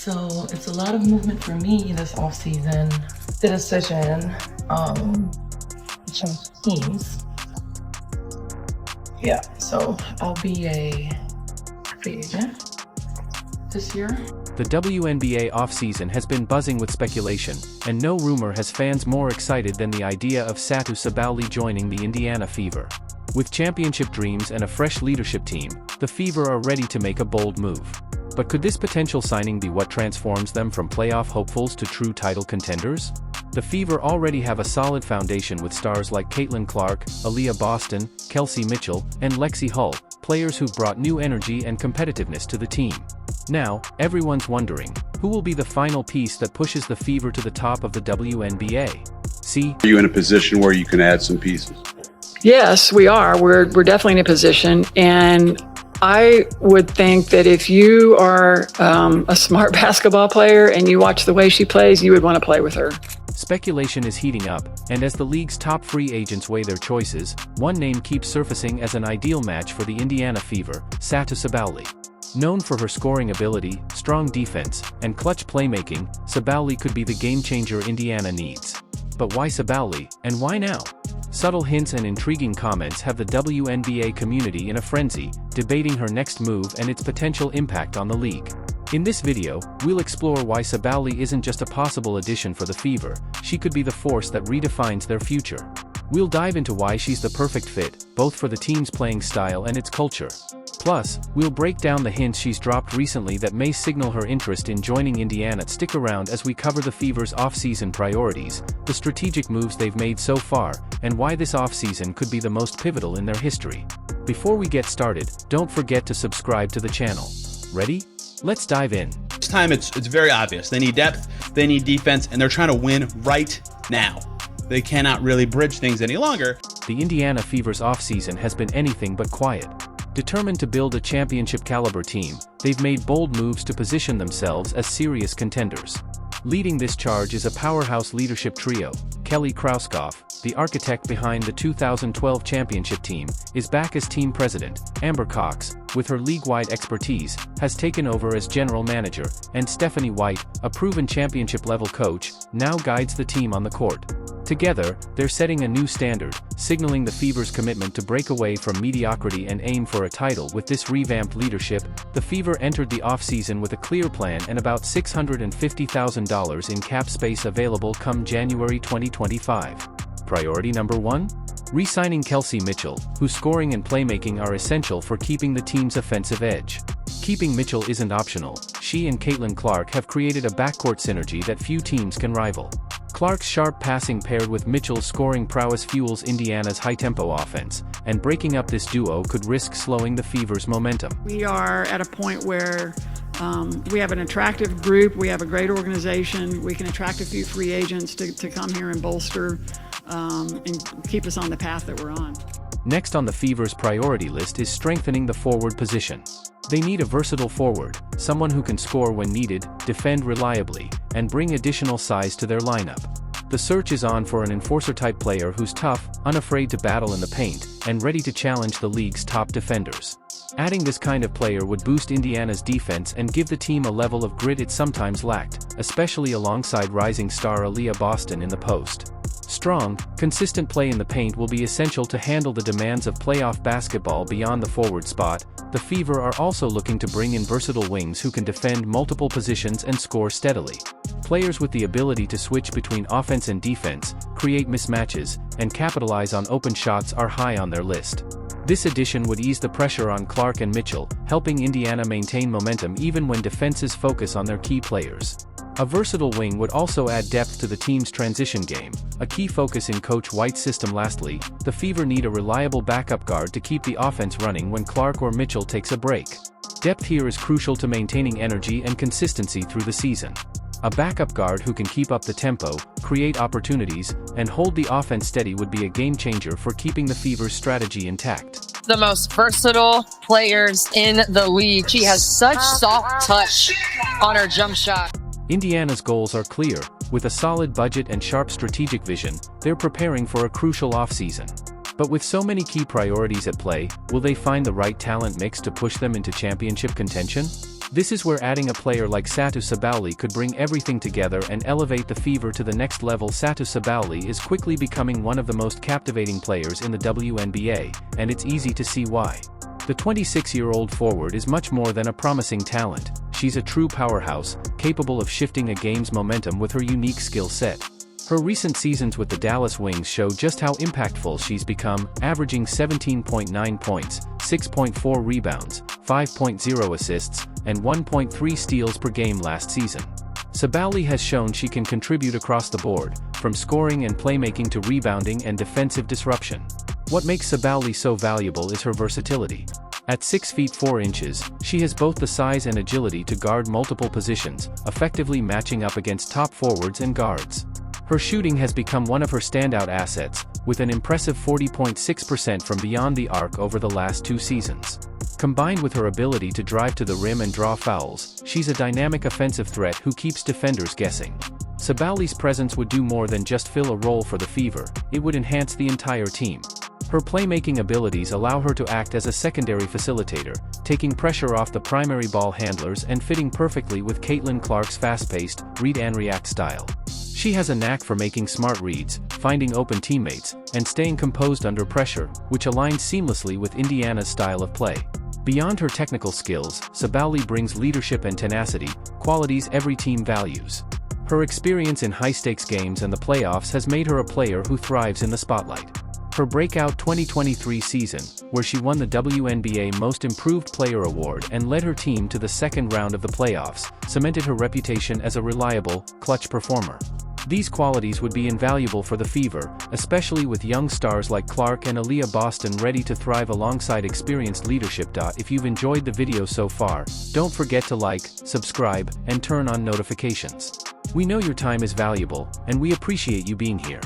So it's a lot of movement for me this off-season. The decision to change teams. Yeah, so I'll be a free agent this year. The WNBA offseason has been buzzing with speculation, and no rumor has fans more excited than the idea of Satou Sabally joining the Indiana Fever. With championship dreams and a fresh leadership team, the Fever are ready to make a bold move. But could this potential signing be what transforms them from playoff hopefuls to true title contenders? The Fever already have a solid foundation with stars like Caitlin Clark, Aaliyah Boston, Kelsey Mitchell, and Lexi Hull, players who've brought new energy and competitiveness to the team. Now, everyone's wondering, who will be the final piece that pushes the Fever to the top of the WNBA? See? Are you in a position where you can add some pieces? Yes, we are. We're definitely in a position, and I would think that if you are a smart basketball player and you watch the way she plays, you would want to play with her. Speculation is heating up, and as the league's top free agents weigh their choices, one name keeps surfacing as an ideal match for the Indiana Fever, Satou Sabally. Known for her scoring ability, strong defense, and clutch playmaking, Sabally could be the game-changer Indiana needs. But why Sabally, and why now? Subtle hints and intriguing comments have the WNBA community in a frenzy, debating her next move and its potential impact on the league. In this video, we'll explore why Sabally isn't just a possible addition for the Fever, she could be the force that redefines their future. We'll dive into why she's the perfect fit, both for the team's playing style and its culture. Plus, we'll break down the hints she's dropped recently that may signal her interest in joining Indiana. Stick around as we cover the Fever's off-season priorities, the strategic moves they've made so far, and why this off-season could be the most pivotal in their history. Before we get started, don't forget to subscribe to the channel. Ready? Let's dive in. This time it's very obvious. They need depth, they need defense, and they're trying to win right now. They cannot really bridge things any longer. The Indiana Fever's off-season has been anything but quiet. Determined to build a championship-caliber team, they've made bold moves to position themselves as serious contenders. Leading this charge is a powerhouse leadership trio. Kelly Krauskopf, the architect behind the 2012 championship team, is back as team president. Amber Cox, with her league-wide expertise, has taken over as general manager, and Stephanie White, a proven championship-level coach, now guides the team on the court. Together, they're setting a new standard, signaling the Fever's commitment to break away from mediocrity and aim for a title. With this revamped leadership, the Fever entered the offseason with a clear plan and about $650,000 in cap space available come January 2025. Priority number 1? Re-signing Kelsey Mitchell, whose scoring and playmaking are essential for keeping the team's offensive edge. Keeping Mitchell isn't optional. She and Caitlin Clark have created a backcourt synergy that few teams can rival. Clark's sharp passing paired with Mitchell's scoring prowess fuels Indiana's high-tempo offense, and breaking up this duo could risk slowing the Fever's momentum. We are at a point where we have an attractive group, we have a great organization, we can attract a few free agents to come here and bolster and keep us on the path that we're on. Next on the Fever's priority list is strengthening the forward position. They need a versatile forward, someone who can score when needed, defend reliably, and bring additional size to their lineup. The search is on for an enforcer-type player who's tough, unafraid to battle in the paint, and ready to challenge the league's top defenders. Adding this kind of player would boost Indiana's defense and give the team a level of grit it sometimes lacked, especially alongside rising star Aaliyah Boston in the post. Strong, consistent play in the paint will be essential to handle the demands of playoff basketball beyond the forward spot. The Fever are also looking to bring in versatile wings who can defend multiple positions and score steadily. Players with the ability to switch between offense and defense, create mismatches, and capitalize on open shots are high on their list. This addition would ease the pressure on Clark and Mitchell, helping Indiana maintain momentum even when defenses focus on their key players. A versatile wing would also add depth to the team's transition game, a key focus in Coach White's system. Lastly, the Fever need a reliable backup guard to keep the offense running when Clark or Mitchell takes a break. Depth here is crucial to maintaining energy and consistency through the season. A backup guard who can keep up the tempo, create opportunities, and hold the offense steady would be a game-changer for keeping the Fever's strategy intact. The most versatile players in the league. She has such soft touch on her jump shot. Indiana's goals are clear. With a solid budget and sharp strategic vision, they're preparing for a crucial offseason. But with so many key priorities at play, will they find the right talent mix to push them into championship contention? This is where adding a player like Satou Sabally could bring everything together and elevate the Fever to the next level. Satou Sabally is quickly becoming one of the most captivating players in the WNBA, and it's easy to see why. The 26-year-old forward is much more than a promising talent. She's a true powerhouse, capable of shifting a game's momentum with her unique skill set. Her recent seasons with the Dallas Wings show just how impactful she's become, averaging 17.9 points, 6.4 rebounds, 5.0 assists, and 1.3 steals per game last season. Sabally has shown she can contribute across the board, from scoring and playmaking to rebounding and defensive disruption. What makes Sabally so valuable is her versatility. At 6 feet 4 inches, she has both the size and agility to guard multiple positions, effectively matching up against top forwards and guards. Her shooting has become one of her standout assets, with an impressive 40.6% from beyond the arc over the last 2 seasons. Combined with her ability to drive to the rim and draw fouls, she's a dynamic offensive threat who keeps defenders guessing. Sabally's presence would do more than just fill a role for the Fever, it would enhance the entire team. Her playmaking abilities allow her to act as a secondary facilitator, taking pressure off the primary ball handlers and fitting perfectly with Caitlin Clark's fast-paced, read-and-react style. She has a knack for making smart reads, finding open teammates, and staying composed under pressure, which aligns seamlessly with Indiana's style of play. Beyond her technical skills, Sabally brings leadership and tenacity, qualities every team values. Her experience in high-stakes games and the playoffs has made her a player who thrives in the spotlight. Her breakout 2023 season, where she won the WNBA Most Improved Player award and led her team to the second round of the playoffs, cemented her reputation as a reliable, clutch performer. These qualities would be invaluable for the Fever, especially with young stars like Clark and Aaliyah Boston ready to thrive alongside experienced leadership. If you've enjoyed the video so far, don't forget to like, subscribe, and turn on notifications. We know your time is valuable, and we appreciate you being here.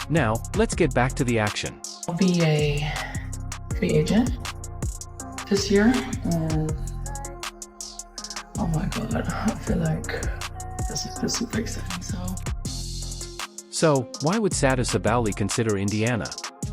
Now, let's get back to the action. I'll be a free agent this year, and oh my god, I feel like this is super exciting. So, why would Satou Sabally consider Indiana?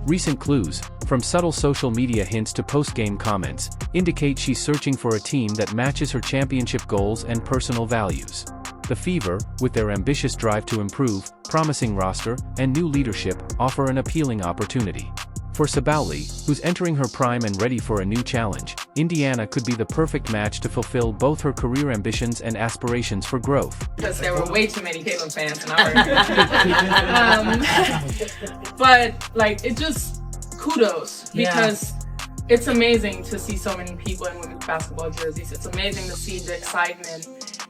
Recent clues, from subtle social media hints to post-game comments, indicate she's searching for a team that matches her championship goals and personal values. The Fever, with their ambitious drive to improve, promising roster, and new leadership, offer an appealing opportunity. For Sabally, who's entering her prime and ready for a new challenge, Indiana could be the perfect match to fulfill both her career ambitions and aspirations for growth. Because there were way too many Caitlin fans in our but like, it just kudos, because it's amazing to see so many people in women's basketball jerseys. It's amazing to see the excitement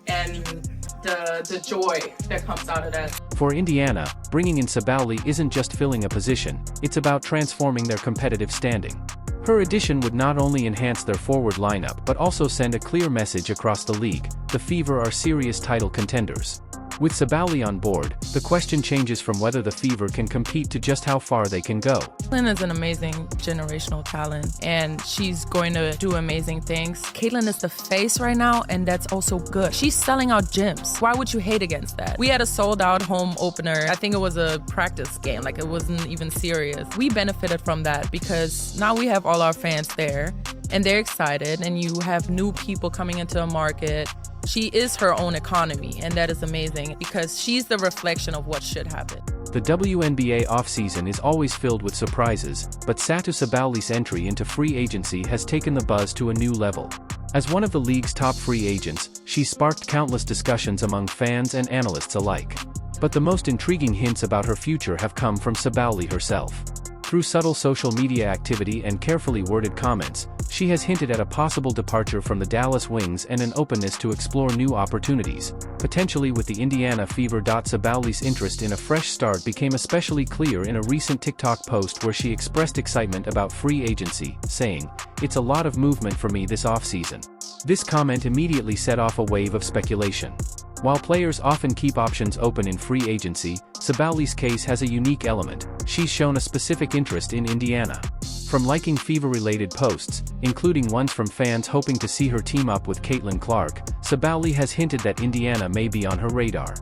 and the joy that comes out of that. For Indiana, bringing in Sabally isn't just filling a position, it's about transforming their competitive standing. Her addition would not only enhance their forward lineup but also send a clear message across the league: the Fever are serious title contenders. With Sabally on board, the question changes from whether the Fever can compete to just how far they can go. Caitlin is an amazing generational talent, and she's going to do amazing things. Caitlin is the face right now, and that's also good. She's selling out gyms. Why would you hate against that? We had a sold-out home opener. I think it was a practice game, like it wasn't even serious. We benefited from that because now we have all our fans there, and they're excited, and you have new people coming into the market. She is her own economy, and that is amazing because she's the reflection of what should happen. The WNBA offseason is always filled with surprises, but Satou Sabally's entry into free agency has taken the buzz to a new level. As one of the league's top free agents, she's sparked countless discussions among fans and analysts alike. But the most intriguing hints about her future have come from Sabally herself. Through subtle social media activity and carefully worded comments, she has hinted at a possible departure from the Dallas Wings and an openness to explore new opportunities, potentially with the Indiana Fever. Sabally's interest in a fresh start became especially clear in a recent TikTok post where she expressed excitement about free agency, saying, "It's a lot of movement for me this offseason." This comment immediately set off a wave of speculation. While players often keep options open in free agency, Sabally's case has a unique element. She's shown a specific interest in Indiana. From liking Fever-related posts, including ones from fans hoping to see her team up with Caitlin Clark, Sabally has hinted that Indiana may be on her radar.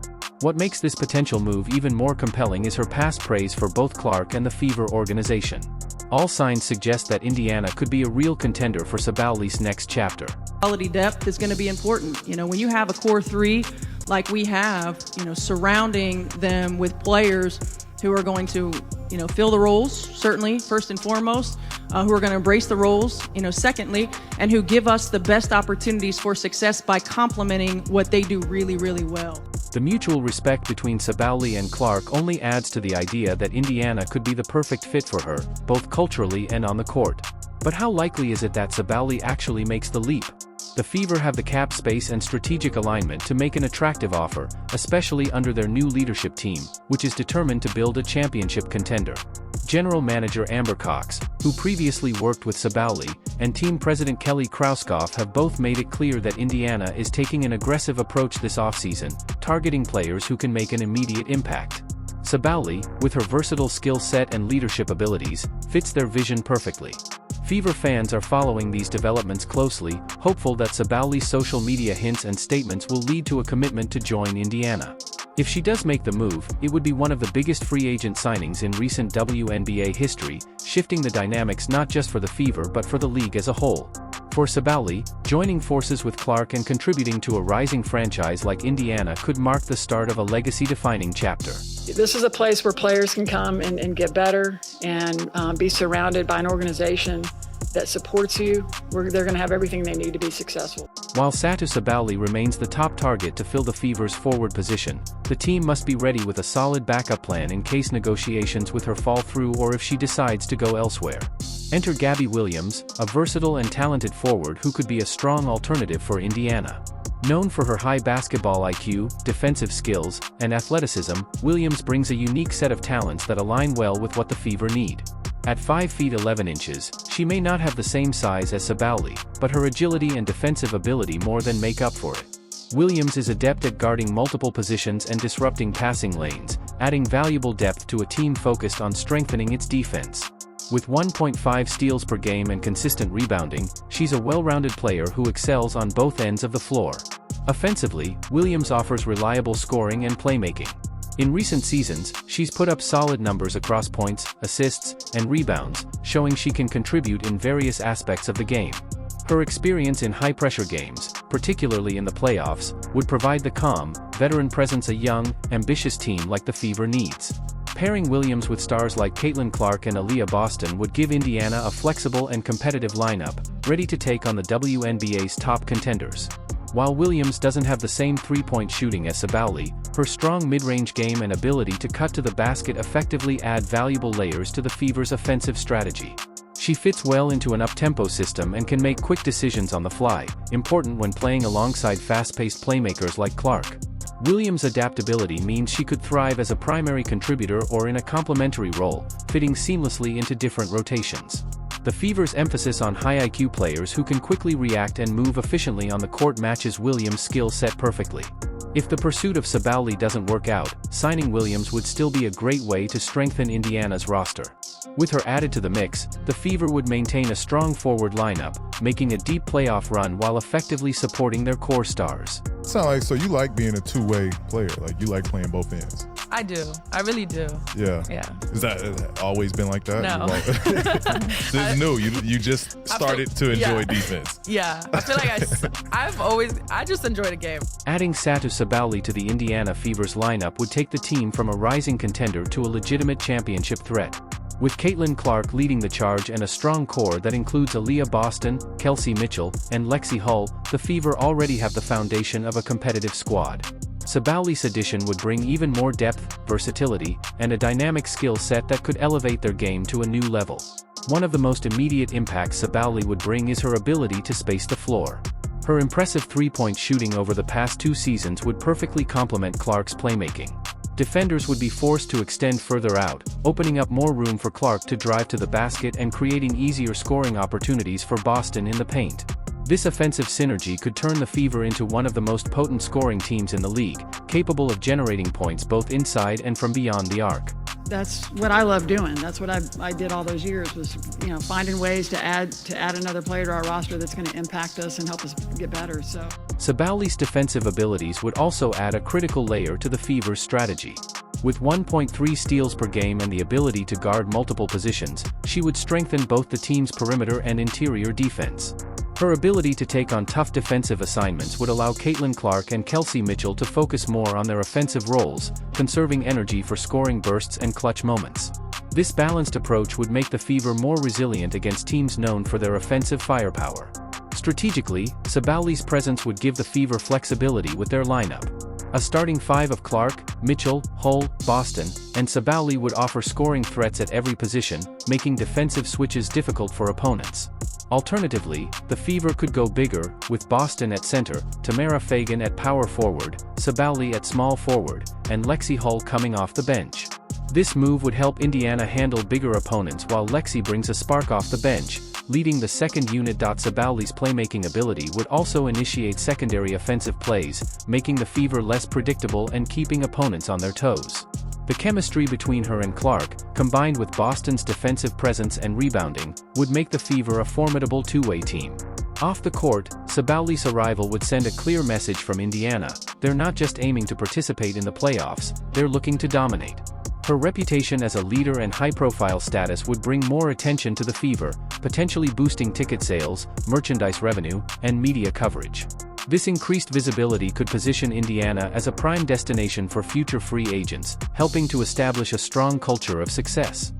What makes this potential move even more compelling is her past praise for both Clark and the Fever organization. All signs suggest that Indiana could be a real contender for Sabally's next chapter. Quality depth is going to be important. When you have a core three like we have, surrounding them with players who are going to, fill the roles, certainly, first and foremost, who are going to embrace the roles, secondly, and who give us the best opportunities for success by complementing what they do really, really well. The mutual respect between Sabally and Clark only adds to the idea that Indiana could be the perfect fit for her, both culturally and on the court. But how likely is it that Sabally actually makes the leap? The Fever have the cap space and strategic alignment to make an attractive offer, especially under their new leadership team, which is determined to build a championship contender. General Manager Amber Cox, who previously worked with Sabally, and Team President Kelly Krauskopf have both made it clear that Indiana is taking an aggressive approach this offseason, targeting players who can make an immediate impact. Sabally, with her versatile skill set and leadership abilities, fits their vision perfectly. Fever fans are following these developments closely, hopeful that Sabally's social media hints and statements will lead to a commitment to join Indiana. If she does make the move, it would be one of the biggest free agent signings in recent WNBA history, shifting the dynamics not just for the Fever but for the league as a whole. For Sabally, joining forces with Clark and contributing to a rising franchise like Indiana could mark the start of a legacy-defining chapter. This is a place where players can come and get better and be surrounded by an organization that supports you, where they're going to have everything they need to be successful. While Satou Sabally remains the top target to fill the Fever's forward position, the team must be ready with a solid backup plan in case negotiations with her fall through or if she decides to go elsewhere. Enter Gabby Williams, a versatile and talented forward who could be a strong alternative for Indiana. Known for her high basketball IQ, defensive skills, and athleticism, Williams brings a unique set of talents that align well with what the Fever need. At 5 feet 11 inches, she may not have the same size as Sabally, but her agility and defensive ability more than make up for it. Williams is adept at guarding multiple positions and disrupting passing lanes, adding valuable depth to a team focused on strengthening its defense. With 1.5 steals per game and consistent rebounding, she's a well-rounded player who excels on both ends of the floor. Offensively, Williams offers reliable scoring and playmaking. In recent seasons, she's put up solid numbers across points, assists, and rebounds, showing she can contribute in various aspects of the game. Her experience in high-pressure games, particularly in the playoffs, would provide the calm, veteran presence a young, ambitious team like the Fever needs. Pairing Williams with stars like Caitlin Clark and Aaliyah Boston would give Indiana a flexible and competitive lineup, ready to take on the WNBA's top contenders. While Williams doesn't have the same three-point shooting as Sabally, her strong mid-range game and ability to cut to the basket effectively add valuable layers to the Fever's offensive strategy. She fits well into an up-tempo system and can make quick decisions on the fly, important when playing alongside fast-paced playmakers like Clark. Williams' adaptability means she could thrive as a primary contributor or in a complementary role, fitting seamlessly into different rotations. The Fever's emphasis on high IQ players who can quickly react and move efficiently on the court matches Williams' skill set perfectly. If the pursuit of Sabally doesn't work out, signing Williams would still be a great way to strengthen Indiana's roster. With her added to the mix, the Fever would maintain a strong forward lineup, making a deep playoff run while effectively supporting their core stars. So you like being a two-way player, like you like playing both ends. I do. I really do. Yeah. Yeah. Is that always been like that? No. This is new. You just started to enjoy defense. Yeah. I feel like I just enjoy the game. Adding Satou Sabally to the Indiana Fever's lineup would take the team from a rising contender to a legitimate championship threat. With Caitlin Clark leading the charge and a strong core that includes Aaliyah Boston, Kelsey Mitchell, and Lexi Hull, the Fever already have the foundation of a competitive squad. Sabally's addition would bring even more depth, versatility, and a dynamic skill set that could elevate their game to a new level. One of the most immediate impacts Sabally would bring is her ability to space the floor. Her impressive three-point shooting over the past 2 seasons would perfectly complement Clark's playmaking. Defenders would be forced to extend further out, opening up more room for Clark to drive to the basket and creating easier scoring opportunities for Boston in the paint. This offensive synergy could turn the Fever into one of the most potent scoring teams in the league, capable of generating points both inside and from beyond the arc. that's what I love doing. That's what I did all those years, was, you know, finding ways to add another player to our roster that's going to impact us and help us get better. So Sabally's defensive abilities would also add a critical layer to the Fever's strategy. With 1.3 steals per game and the ability to guard multiple positions, she would strengthen both the team's perimeter and interior defense. Her ability to take on tough defensive assignments would allow Caitlin Clark and Kelsey Mitchell to focus more on their offensive roles, conserving energy for scoring bursts and clutch moments. This balanced approach would make the Fever more resilient against teams known for their offensive firepower. Strategically, Sabally's presence would give the Fever flexibility with their lineup. A starting five of Clark, Mitchell, Hull, Boston, and Sabally would offer scoring threats at every position, making defensive switches difficult for opponents. Alternatively, the Fever could go bigger, with Boston at center, Tamara Fagan at power forward, Sabally at small forward, and Lexi Hull coming off the bench. This move would help Indiana handle bigger opponents while Lexi brings a spark off the bench, leading the second unit. Sabally's playmaking ability would also initiate secondary offensive plays, making the Fever less predictable and keeping opponents on their toes. The chemistry between her and Clark, combined with Boston's defensive presence and rebounding, would make the Fever a formidable two-way team. Off the court, Sabally's arrival would send a clear message from Indiana: they're not just aiming to participate in the playoffs, they're looking to dominate. Her reputation as a leader and high-profile status would bring more attention to the Fever, potentially boosting ticket sales, merchandise revenue, and media coverage. This increased visibility could position Indiana as a prime destination for future free agents, helping to establish a strong culture of success.